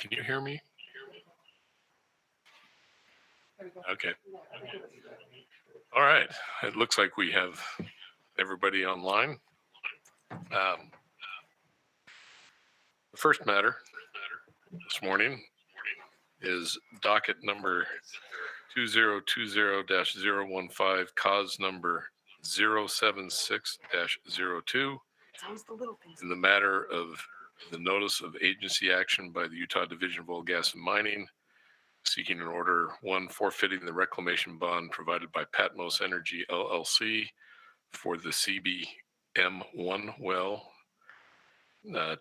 can you hear me? Okay. All right. It looks like we have everybody online. The first matter this morning is docket number 2020-015, cause number 076-02, in the matter of the notice of agency action by the Utah Division of Oil, Gas, and Mining, seeking an order, 1, forfeiting the reclamation bond provided by Patmos Energy LLC for the CBM1 well,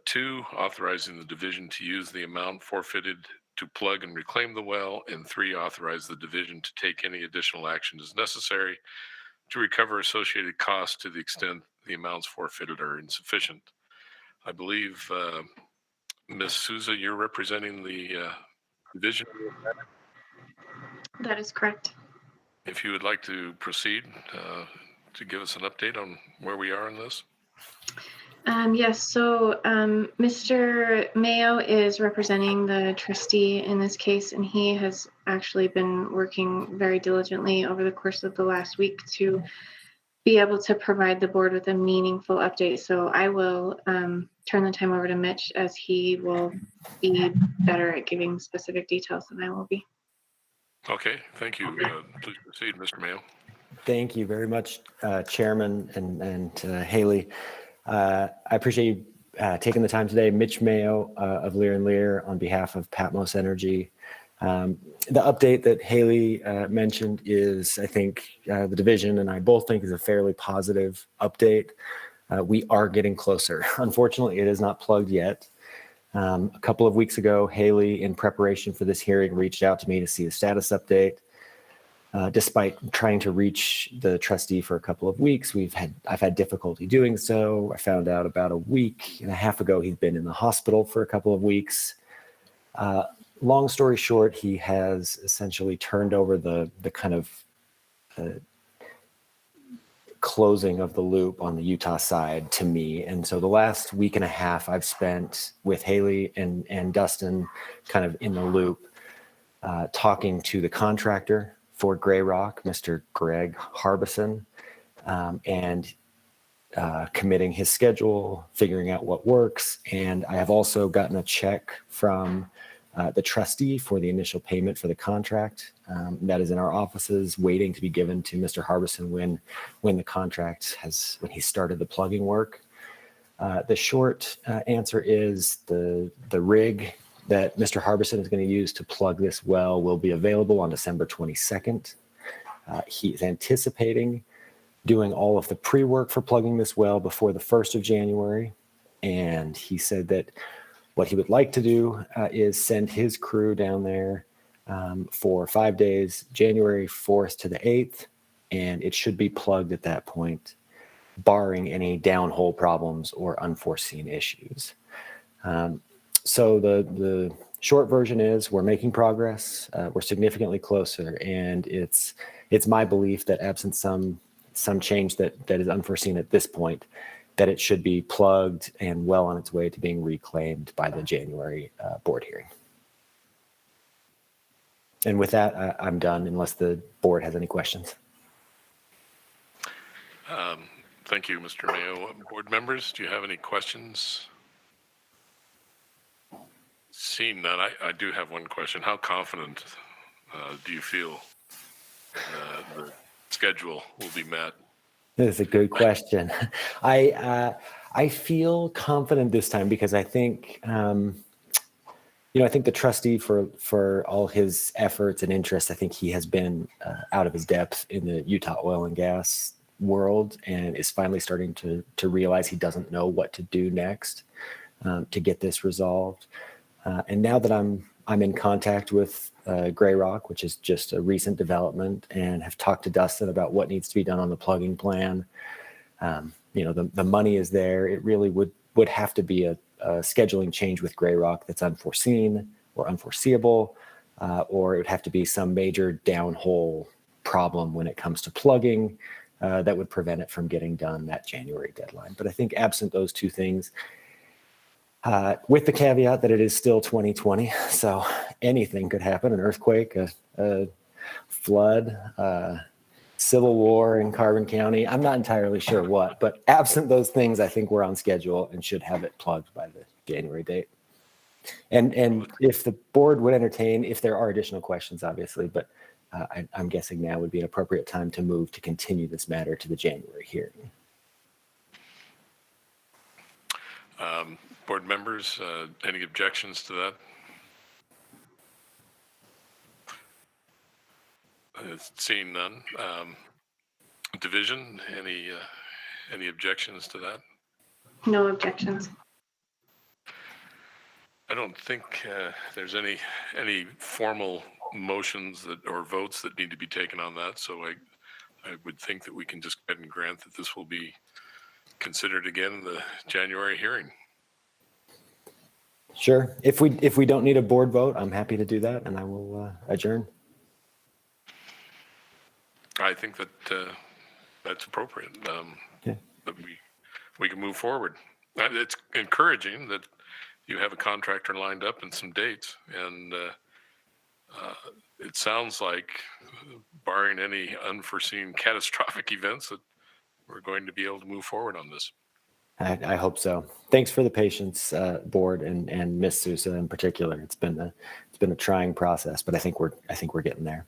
2, authorizing the division to use the amount forfeited to plug and reclaim the well, and 3, authorize the division to take any additional action as necessary to recover associated costs to the extent the amounts forfeited are insufficient. I believe, Ms. Souza, you're representing the division. That is correct. If you would like to proceed to give us an update on where we are in this. Yes, so Mr. Mayo is representing the trustee in this case, and he has actually been working very diligently over the course of the last week to be able to provide the board with a meaningful update. So I will turn the time over to Mitch, as he will be better at giving specific details than I will be. Okay, thank you. Please proceed, Mr. Mayo. Thank you very much, Chairman and Haley. I appreciate you taking the time today. Mitch Mayo of Lear & Lear on behalf of Patmos Energy. The update that Haley mentioned is, I think, the division and I both think is a fairly positive update. We are getting closer. Unfortunately, it is not plugged yet. A couple of weeks ago, Haley, in preparation for this hearing, reached out to me to see a status update. Despite trying to reach the trustee for a couple of weeks, I've had difficulty doing so. I found out about a week and a half ago he'd been in the hospital for a couple of weeks. Long story short, he has essentially turned over the kind of closing of the loop on the Utah side to me. And so the last week and a half I've spent with Haley and Dustin kind of in the loop, talking to the contractor for Gray Rock, Mr. Greg Harbison, and committing his schedule, figuring out what works. And I have also gotten a check from the trustee for the initial payment for the contract. That is in our offices, waiting to be given to Mr. Harbison when the contract when he started the plugging work. The short answer is the rig that Mr. Harbison is going to use to plug this well will be available on December 22nd. He's anticipating doing all of the pre-work for plugging this well before the 1st of January. And he said that what he would like to do is send his crew down there for 5 days, January 4th to the 8th, and it should be plugged at that point, barring any downhole problems or unforeseen issues. So the short version is we're making progress. We're significantly closer, and it's my belief that absent some change that is unforeseen at this point, that it should be plugged and well on its way to being reclaimed by the January board hearing. And with that, I'm done unless the board has any questions. Thank you, Mr. Mayo. Board members, do you have any questions? Seeing none, I do have one question. How confident do you feel the schedule will be met? That's a good question. I feel confident this time because I think, I think the trustee for all his efforts and interests, I think he has been out of his depth in the Utah oil and gas world and is finally starting to realize he doesn't know what to do next to get this resolved. And now that I'm in contact with Gray Rock, which is just a recent development, and have talked to Dustin about what needs to be done on the plugging plan. The money is there. It really would have to be a scheduling change with Gray Rock that's unforeseen or unforeseeable, or it would have to be some major downhole problem when it comes to plugging that would prevent it from getting done that January deadline. But I think absent those two things, with the caveat that it is still 2020. So anything could happen, an earthquake, a flood, civil war in Carbon County. I'm not entirely sure what, but absent those things, I think we're on schedule and should have it plugged by the January date. And if the board would entertain, if there are additional questions, obviously, but I'm guessing now would be an appropriate time to move to continue this matter to the January hearing. Board members, any objections to that? Seeing none. Division, any objections to that? No objections. I don't think there's any formal motions that or votes that need to be taken on that. So I would think that we can just go ahead and grant that this will be considered again in the January hearing. Sure. If we don't need a board vote, I'm happy to do that, and I will adjourn. I think that that's appropriate. Okay. That we can move forward. It's encouraging that you have a contractor lined up and some dates, and it sounds like, barring any unforeseen catastrophic events, that we're going to be able to move forward on this. I hope so. Thanks for the patience, board, and Miss Sousa in particular. It's been a trying process, but I think we're getting there.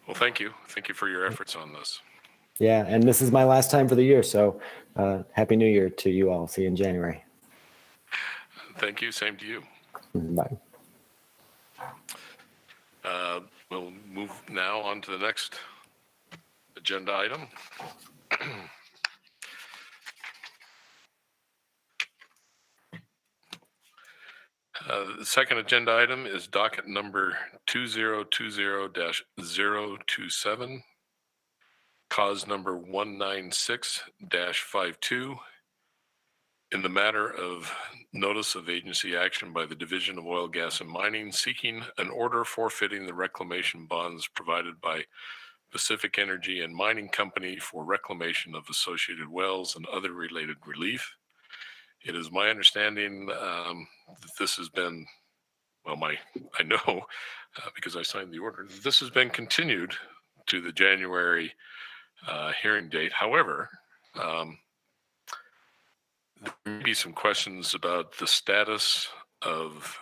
Well, thank you. Thank you for your efforts on this. Yeah, and this is my last time for the year, so Happy New Year to you all. See you in January. Thank you. Same to you. Bye. We'll move now on to the next agenda item. The second agenda item is docket number 2020-027, cause number 196-52, in the matter of notice of agency action by the Division of Oil, Gas, and Mining seeking an order forfeiting the reclamation bonds provided by Pacific Energy and Mining Company for reclamation of associated wells and other related relief. It is my understanding that this has been, well, I know because I signed the order, this has been continued to the January hearing date. However, there may be some questions about the status of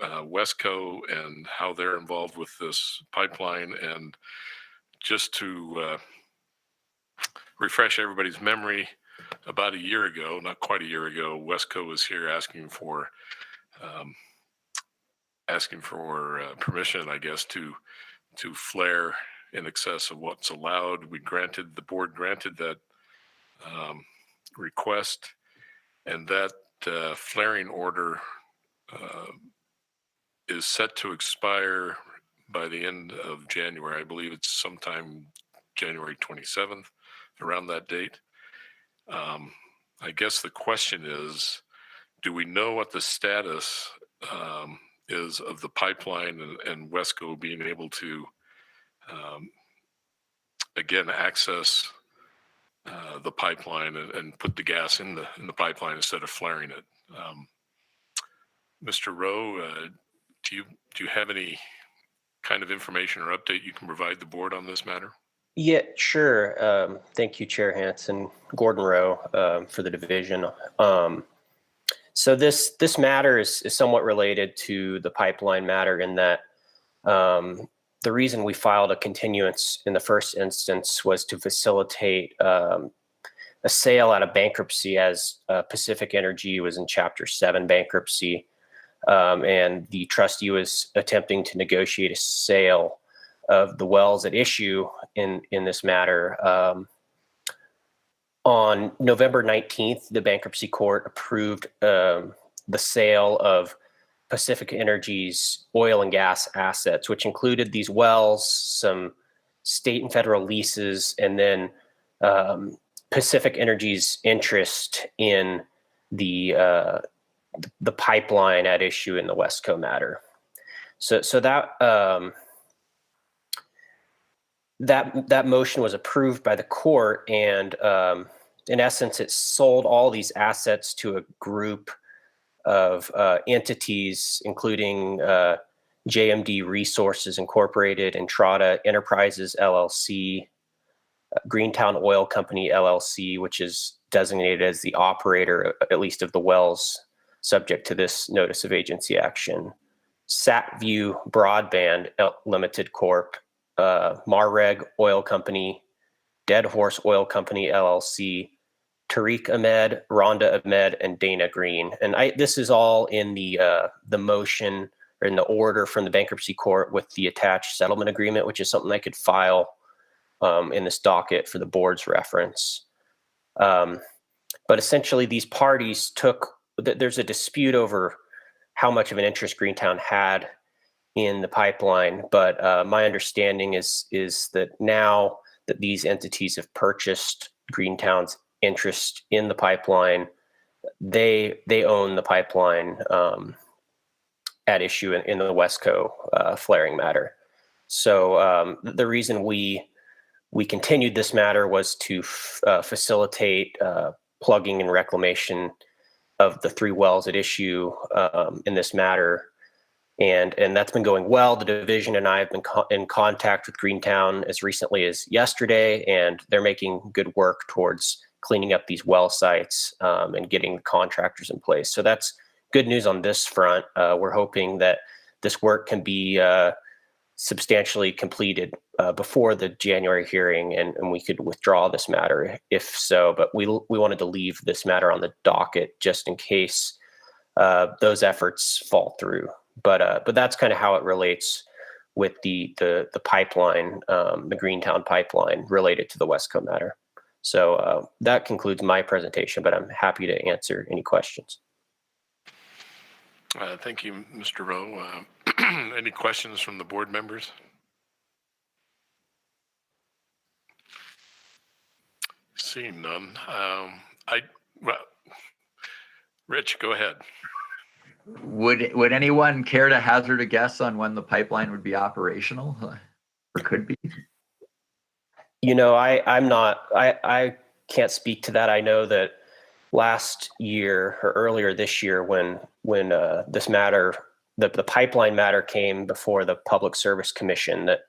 Wesco and how they're involved with this pipeline. And just to refresh everybody's memory, about a year ago, not quite a year ago, Wesco was here asking for permission, I guess, to flare in excess of what's allowed. The board granted that request, and that flaring order is set to expire by the end of January. I believe it's sometime January 27th, around that date. I guess the question is, do we know what the status is of the pipeline and Wesco being able to, again, access the pipeline and put the gas in the pipeline instead of flaring it? Mr. Rowe, do you have any kind of information or update you can provide the board on this matter? Yeah, sure. Thank you, Chair Hanson, Gordon Rowe, for the division. So this matter is somewhat related to the pipeline matter in that the reason we filed a continuance in the first instance was to facilitate a sale out of bankruptcy, as Pacific Energy was in Chapter 7 bankruptcy, and the trustee was attempting to negotiate a sale of the wells at issue in this matter. On November 19th, the bankruptcy court approved the sale of Pacific Energy's oil and gas assets, which included these wells, some state and federal leases, and then Pacific Energy's interest in the pipeline at issue in the Wesco matter. So that motion was approved by the court, and in essence, it sold all these assets to a group of entities, including JMD Resources Incorporated, Entrada Enterprises LLC, Greentown Oil Company LLC, which is designated as the operator, at least of the wells subject to this notice of agency action, SatView Broadband Limited Corp., Marreg Oil Company, Dead Horse Oil Company LLC, Tariq Ahmed, Rhonda Ahmed, and Dana Green. And this is all in the motion or in the order from the bankruptcy court with the attached settlement agreement, which is something I could file in this docket for the board's reference. But essentially, these parties there's a dispute over how much of an interest Greentown had in the pipeline. But my understanding is that now that these entities have purchased Greentown's interest in the pipeline, they own the pipeline at issue in the Wesco flaring matter. So the reason we continued this matter was to facilitate plugging and reclamation of the 3 wells at issue in this matter. And that's been going well. The division and I have been in contact with Greentown as recently as yesterday, and they're making good work towards cleaning up these well sites and getting contractors in place. So that's good news on this front. We're hoping that this work can be substantially completed before the January hearing, and we could withdraw this matter if so. But we wanted to leave this matter on the docket just in case those efforts fall through. But that's kind of how it relates with the pipeline, the Greentown pipeline related to the Wesco matter. So that concludes my presentation, but I'm happy to answer any questions. Thank you, Mr. Rowe. Any questions from the board members? Seeing none. Rich, go ahead. Would anyone care to hazard a guess on when the pipeline would be operational, or could be? You know, I can't speak to that. I know that last year or earlier this year, when this matter, the pipeline matter came before the Public Service Commission, that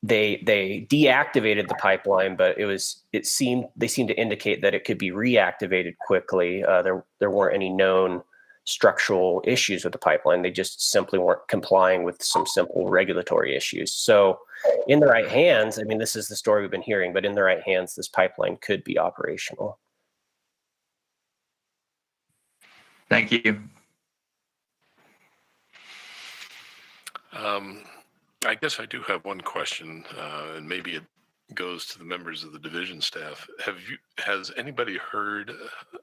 they deactivated the pipeline, but they seemed to indicate that it could be reactivated quickly. There weren't any known structural issues with the pipeline. They just simply weren't complying with some simple regulatory issues. So in the right hands, I mean, this is the story we've been hearing, but in the right hands, this pipeline could be operational. Thank you. I guess I do have one question, and maybe it goes to the members of the division staff. Has anybody heard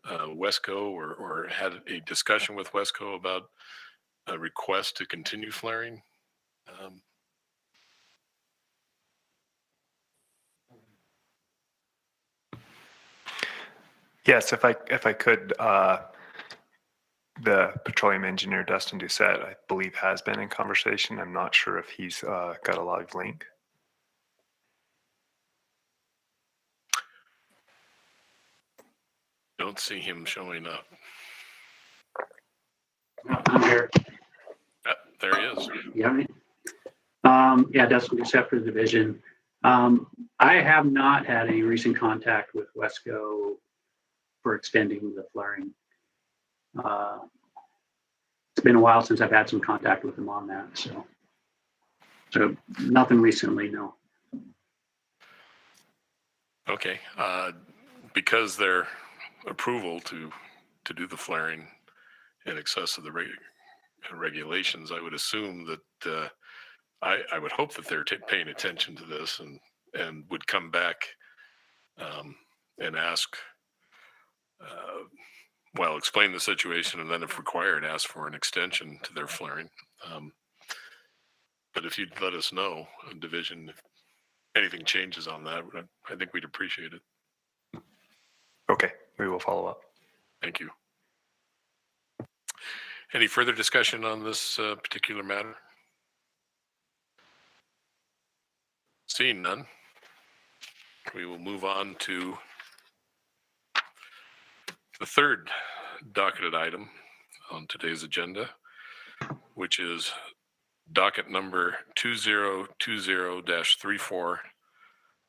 Wesco or had a discussion with Wesco about a request to continue flaring? Yes, if I could, the petroleum engineer Dustin Doucette, I believe, has been in conversation. I'm not sure if he's got a live link. Don't see him showing up. I'm here. There he is. Yeah. Yeah, Dustin Doucette for the division. I have not had any recent contact with Wesco for extending the flaring. It's been a while since I've had some contact with them on that, so nothing recently, no. Okay, because their approval to do the flaring in excess of the regulations, I would assume that I would hope that they're paying attention to this and would come back and ask, explain the situation, and then if required, ask for an extension to their flaring. But if you'd let us know, division, if anything changes on that, I think we'd appreciate it. Okay, we will follow up. Thank you. Any further discussion on this particular matter? Seeing none, we will move on to the third docketed item, on today's agenda, which is docket number 2020-34,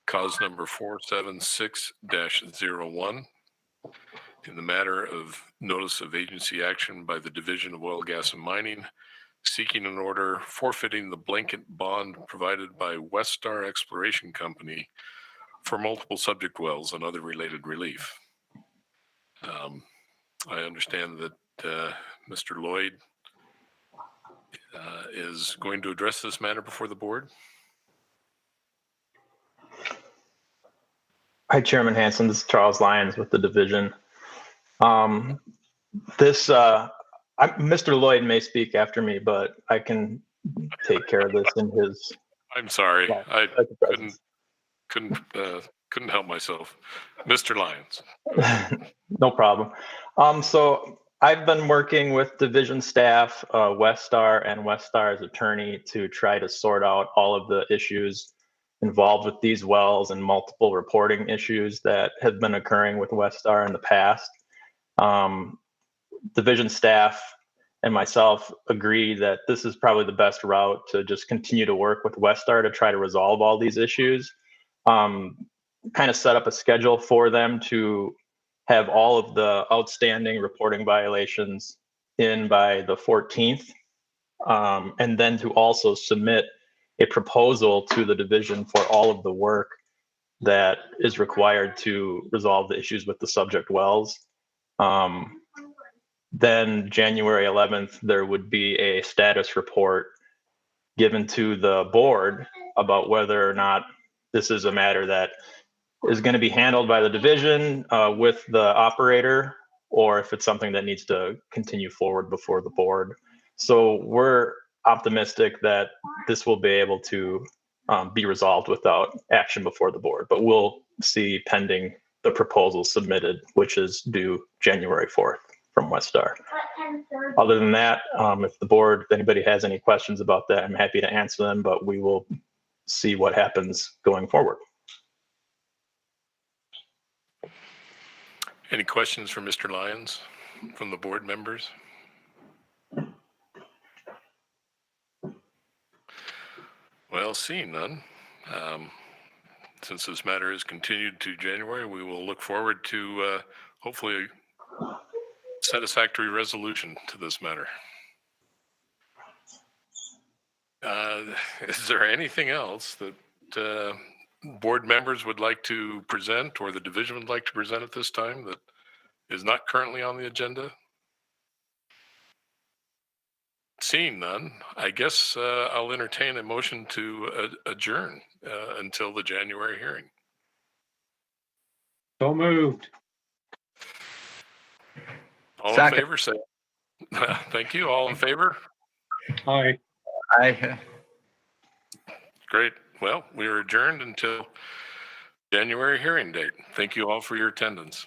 cause number 476-01, in the matter of notice of agency action by the Division of Oil, Gas, and Mining, seeking an order forfeiting the blanket bond provided by Westar Exploration Company for multiple subject wells and other related relief. I understand that Mr. Lloyd is going to address this matter before the board. Hi, Chairman Hanson. This is Charles Lyons with the division. Mr. Lloyd may speak after me, but I can take care of this in his. I'm sorry, Yeah, I presence. couldn't help myself. Mr. Lyons. No problem. So I've been working with division staff, Westar and Westar's attorney to try to sort out all of the issues involved with these wells and multiple reporting issues that have been occurring with Westar in the past. Division staff and myself agree that this is probably the best route to just continue to work with Westar to try to resolve all these issues. Kind of set up a schedule for them to have all of the outstanding reporting violations in by the 14th, and then to also submit a proposal to the division for all of the work that is required to resolve the issues with the subject wells. Then January 11th, there would be a status report given to the board about whether or not this is a matter that is going to be handled by the division with the operator, or if it's something that needs to continue forward before the board. So we're optimistic that this will be able to be resolved without action before the board, but we'll see pending the proposal submitted, which is due January 4th from Westar. Other than that, if anybody has any questions about that, I'm happy to answer them, but we will see what happens going forward. Any questions for Mr. Lyons from the board members? Well, seeing none, since this matter is continued to January, we will look forward to hopefully a satisfactory resolution to this matter. Is there anything else that board members would like to present or the division would like to present at this time that is not currently on the agenda? Seeing none, I guess I'll entertain a motion to adjourn until the January hearing. So moved. All Second. in favor, say thank you. All in favor? Aye. Aye. Great. Well, we are adjourned until January hearing date. Thank you all for your attendance.